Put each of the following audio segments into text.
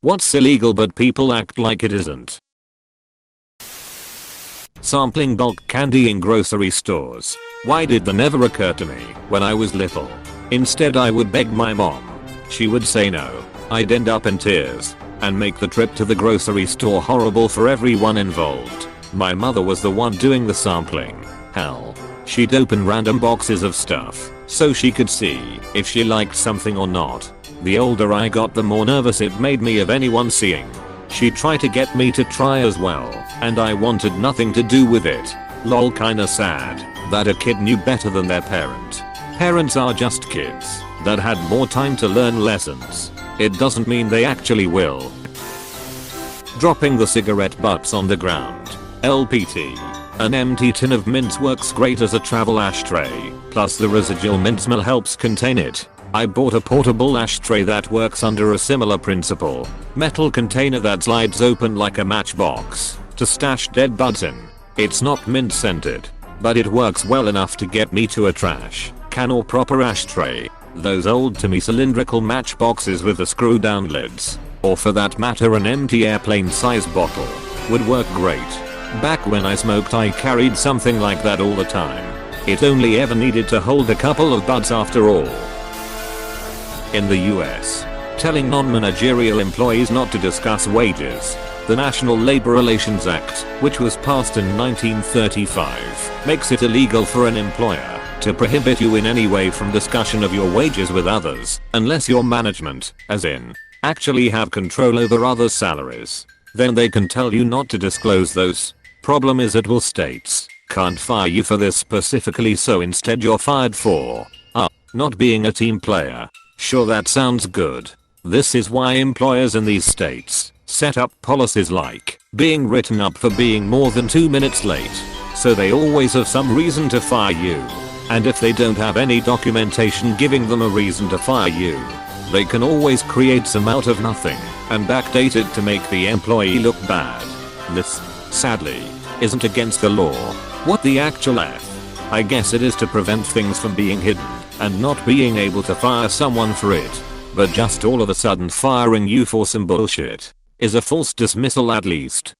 What's illegal but people act like it isn't? Sampling bulk candy in grocery stores. Why did that never occur to me when I was little? Instead I would beg my mom. She would say no. I'd end up in tears and make the trip to the grocery store horrible for everyone involved. My mother was the one doing the sampling. Hell, she'd open random boxes of stuff so she could see if she liked something or not. The older I got, the more nervous it made me of anyone seeing. She tried to get me to try as well, and I wanted nothing to do with it. Lol, kinda sad that a kid knew better than their parent. Parents are just kids that had more time to learn lessons. It doesn't mean they actually will. Dropping the cigarette butts on the ground. LPT. An empty tin of mints works great as a travel ashtray, plus the residual mint smell helps contain it. I bought a portable ashtray that works under a similar principle. Metal container that slides open like a matchbox to stash dead buds in. It's not mint scented, but it works well enough to get me to a trash can or proper ashtray. Those old Timmy cylindrical matchboxes with the screw down lids, or for that matter an empty airplane sized bottle, would work great. Back when I smoked I carried something like that all the time. It only ever needed to hold a couple of buds after all. In the US, telling non-managerial employees not to discuss wages. The National Labor Relations Act, which was passed in 1935, makes it illegal for an employer to prohibit you in any way from discussion of your wages with others, unless your management, as in, actually have control over others' salaries. Then they can tell you not to disclose those. Problem is it will states can't fire you for this specifically, so instead you're fired for not being a team player. Sure, that sounds good. This is why employers in these states set up policies like being written up for being more than 2 minutes late, so they always have some reason to fire you. And if they don't have any documentation giving them a reason to fire you, they can always create some out of nothing and backdate it to make the employee look bad. This, sadly, isn't against the law. What the actual F? I guess it is to prevent things from being hidden and not being able to fire someone for it. But just all of a sudden firing you for some bullshit is a false dismissal at least.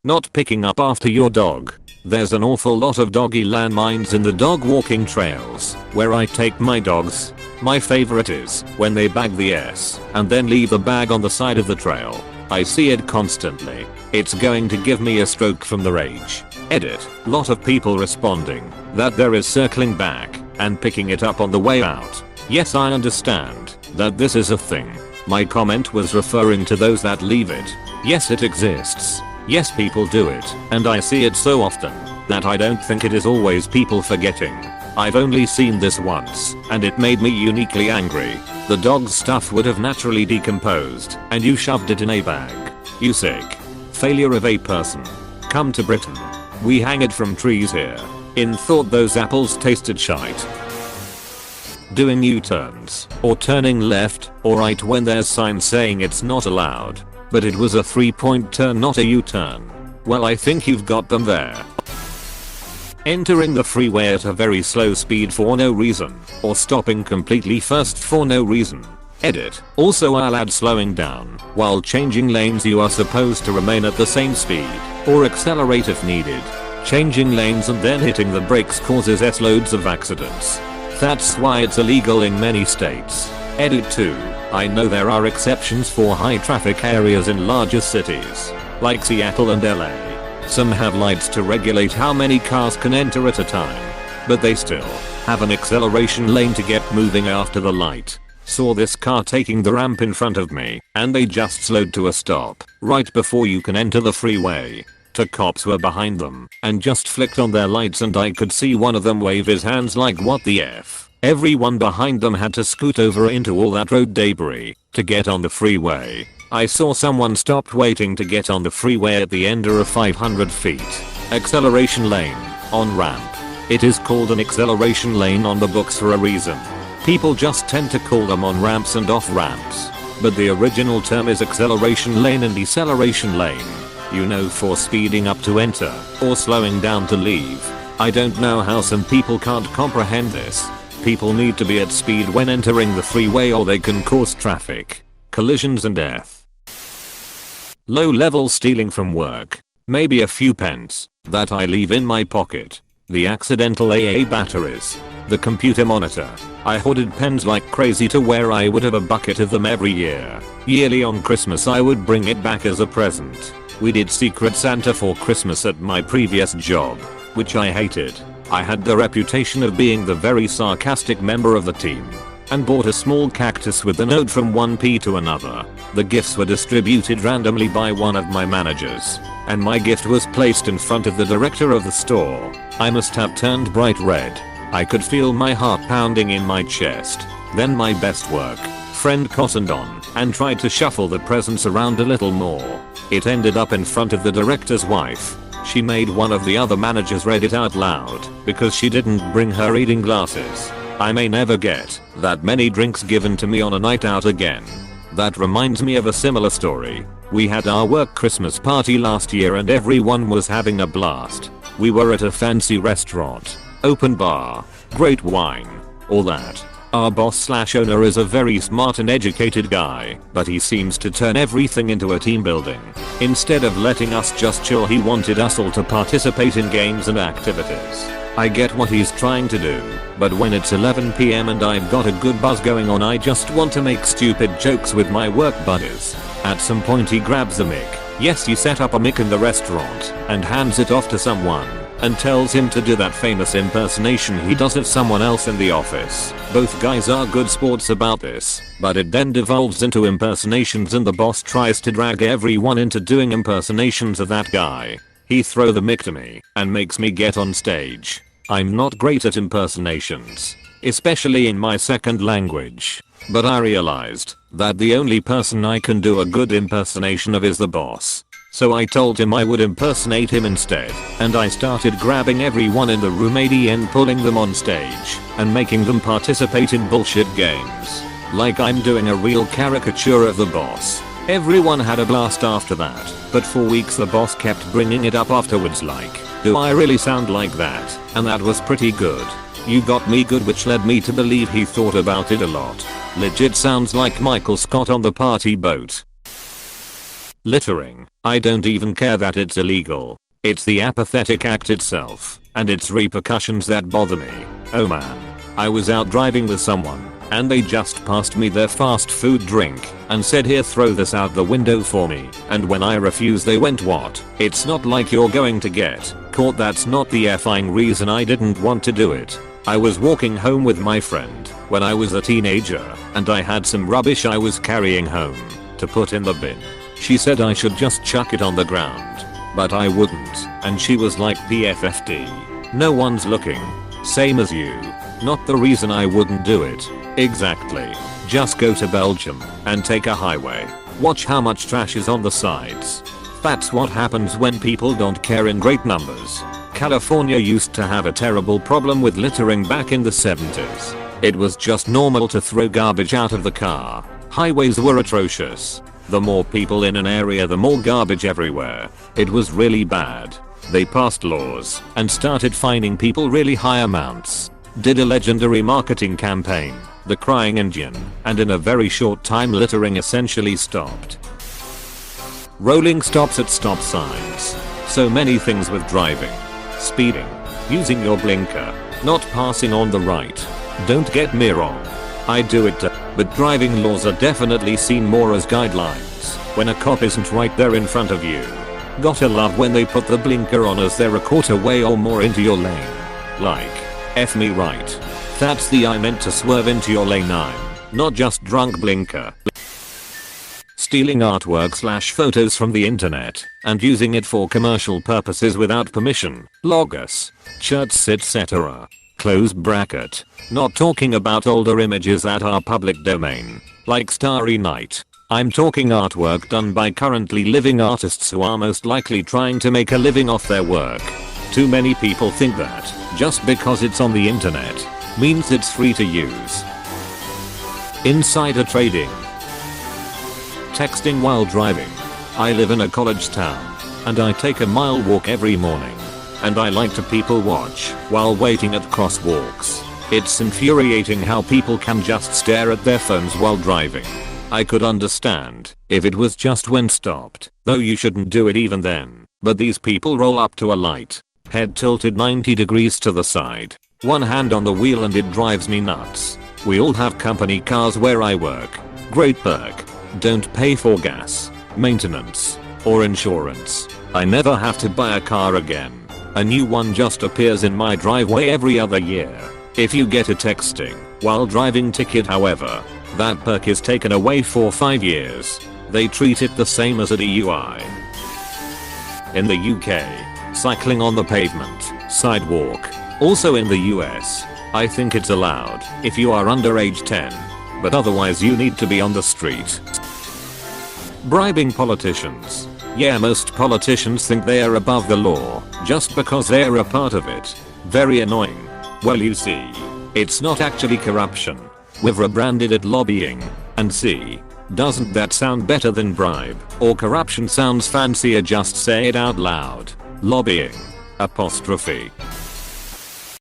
Not picking up after your dog. There's an awful lot of doggy landmines in the dog walking trails where I take my dogs. My favorite is when they bag the S and then leave the bag on the side of the trail. I see it constantly. It's going to give me a stroke from the rage. Edit. Lot of people responding that there is circling back and picking it up on the way out. Yes, I understand that this is a thing. My comment was referring to those that leave it. Yes, it exists. Yes, people do it, and I see it so often that I don't think it is always people forgetting. I've only seen this once, and it made me uniquely angry. The dog's stuff would have naturally decomposed, and you shoved it in a bag. You sick. Failure of a person. Come to Britain. We hang it from trees here. In thought those apples tasted shite. Doing U-turns, or turning left or right when there's signs saying it's not allowed. But it was a 3-point turn, not a U-turn. Well, I think you've got them there. Entering the freeway at a very slow speed for no reason, or stopping completely first for no reason. Edit. Also, I'll add slowing down. While changing lanes you are supposed to remain at the same speed, or accelerate if needed. Changing lanes and then hitting the brakes causes S-loads of accidents. That's why it's illegal in many states. Edit 2. I know there are exceptions for high traffic areas in larger cities, like Seattle and LA. Some have lights to regulate how many cars can enter at a time, but they still have an acceleration lane to get moving after the light. Saw this car taking the ramp in front of me, and they just slowed to a stop right before you can enter the freeway. The cops were behind them and just flicked on their lights, and I could see one of them wave his hands like what the F. Everyone behind them had to scoot over into all that road debris to get on the freeway. I saw someone stopped waiting to get on the freeway at the end of 500 feet. Acceleration lane. On ramp. It is called an acceleration lane on the books for a reason. People just tend to call them on ramps and off ramps. But the original term is acceleration lane and deceleration lane. You know, for speeding up to enter or slowing down to leave. I don't know how some people can't comprehend this. People need to be at speed when entering the freeway or they can cause traffic. collisions and death. Low level stealing from work. Maybe a few pence that I leave in my pocket. The accidental AA batteries. The computer monitor. I hoarded pens like crazy to where I would have a bucket of them every year. Yearly on Christmas I would bring it back as a present. We did Secret Santa for Christmas at my previous job, which I hated. I had the reputation of being the very sarcastic member of the team, and bought a small cactus with a note from one P to another. The gifts were distributed randomly by one of my managers, and my gift was placed in front of the director of the store. I must have turned bright red. I could feel my heart pounding in my chest. Then my best work friend cottoned on and tried to shuffle the presents around a little more. It ended up in front of the director's wife. She made one of the other managers read it out loud because she didn't bring her reading glasses. I may never get that many drinks given to me on a night out again. That reminds me of a similar story. We had our work Christmas party last year and everyone was having a blast. We were at a fancy restaurant, open bar, great wine, all that. Our boss/owner is a very smart and educated guy, but he seems to turn everything into a team building. Instead of letting us just chill, he wanted us all to participate in games and activities. I get what he's trying to do, but when it's 11 PM and I've got a good buzz going on, I just want to make stupid jokes with my work buddies. At some point he grabs a mic. Yes, he set up a mic in the restaurant and hands it off to someone and tells him to do that famous impersonation he does of someone else in the office. Both guys are good sports about this, but it then devolves into impersonations and the boss tries to drag everyone into doing impersonations of that guy. He throws the mic to me and makes me get on stage. I'm not great at impersonations, especially in my second language, but I realized that the only person I can do a good impersonation of is the boss. So I told him I would impersonate him instead, and I started grabbing everyone in the room and pulling them on stage and making them participate in bullshit games. Like I'm doing a real caricature of the boss. Everyone had a blast after that, but for weeks the boss kept bringing it up afterwards like, do I really sound like that? And that was pretty good. You got me good, which led me to believe he thought about it a lot. Legit sounds like Michael Scott on the party boat. Littering. I don't even care that it's illegal. It's the apathetic act itself, and its repercussions that bother me. Oh man. I was out driving with someone, and they just passed me their fast food drink and said, here, throw this out the window for me. And when I refused they went, what? It's not like you're going to get caught. That's not the effing reason I didn't want to do it. I was walking home with my friend when I was a teenager, and I had some rubbish I was carrying home to put in the bin. She said I should just chuck it on the ground, but I wouldn't, and she was like, PFFD. No one's looking. Same as you. Not the reason I wouldn't do it. Exactly. Just go to Belgium and take a highway. Watch how much trash is on the sides. That's what happens when people don't care in great numbers. California used to have a terrible problem with littering back in the 70s. It was just normal to throw garbage out of the car. Highways were atrocious. The more people in an area, the more garbage everywhere. It was really bad. They passed laws and started fining people really high amounts. Did a legendary marketing campaign, the crying engine, and in a very short time littering essentially stopped. Rolling stops at stop signs. So many things with driving. Speeding. Using your blinker. Not passing on the right. Don't get me wrong. I do it too, but driving laws are definitely seen more as guidelines when a cop isn't right there in front of you. Gotta love when they put the blinker on as they're a quarter way or more into your lane. Like, F me right. That's the I meant to swerve into your lane not just drunk blinker. Stealing artwork/photos from the internet and using it for commercial purposes without permission. Logos. Shirts, etc. Close bracket. Not talking about older images that are public domain, like Starry Night. I'm talking artwork done by currently living artists who are most likely trying to make a living off their work. Too many people think that just because it's on the internet means it's free to use. Insider trading. Texting while driving. I live in a college town, and I take a mile walk every morning. And I like to people watch while waiting at crosswalks. It's infuriating how people can just stare at their phones while driving. I could understand if it was just when stopped, though you shouldn't do it even then. But these people roll up to a light, head tilted 90 degrees to the side, one hand on the wheel, and it drives me nuts. We all have company cars where I work. Great perk. Don't pay for gas, maintenance, or insurance. I never have to buy a car again. A new one just appears in my driveway every other year. If you get a texting while driving ticket, however, that perk is taken away for 5 years. They treat it the same as a DUI. In the UK, cycling on the pavement, sidewalk. Also in the US, I think it's allowed if you are under age 10, but otherwise you need to be on the street. Bribing politicians. Yeah, most politicians think they are above the law just because they are a part of it. Very annoying. Well, you see, it's not actually corruption. We've rebranded it lobbying. And see, doesn't that sound better than bribe? Or corruption sounds fancier, just say it out loud. Lobbying. Apostrophe.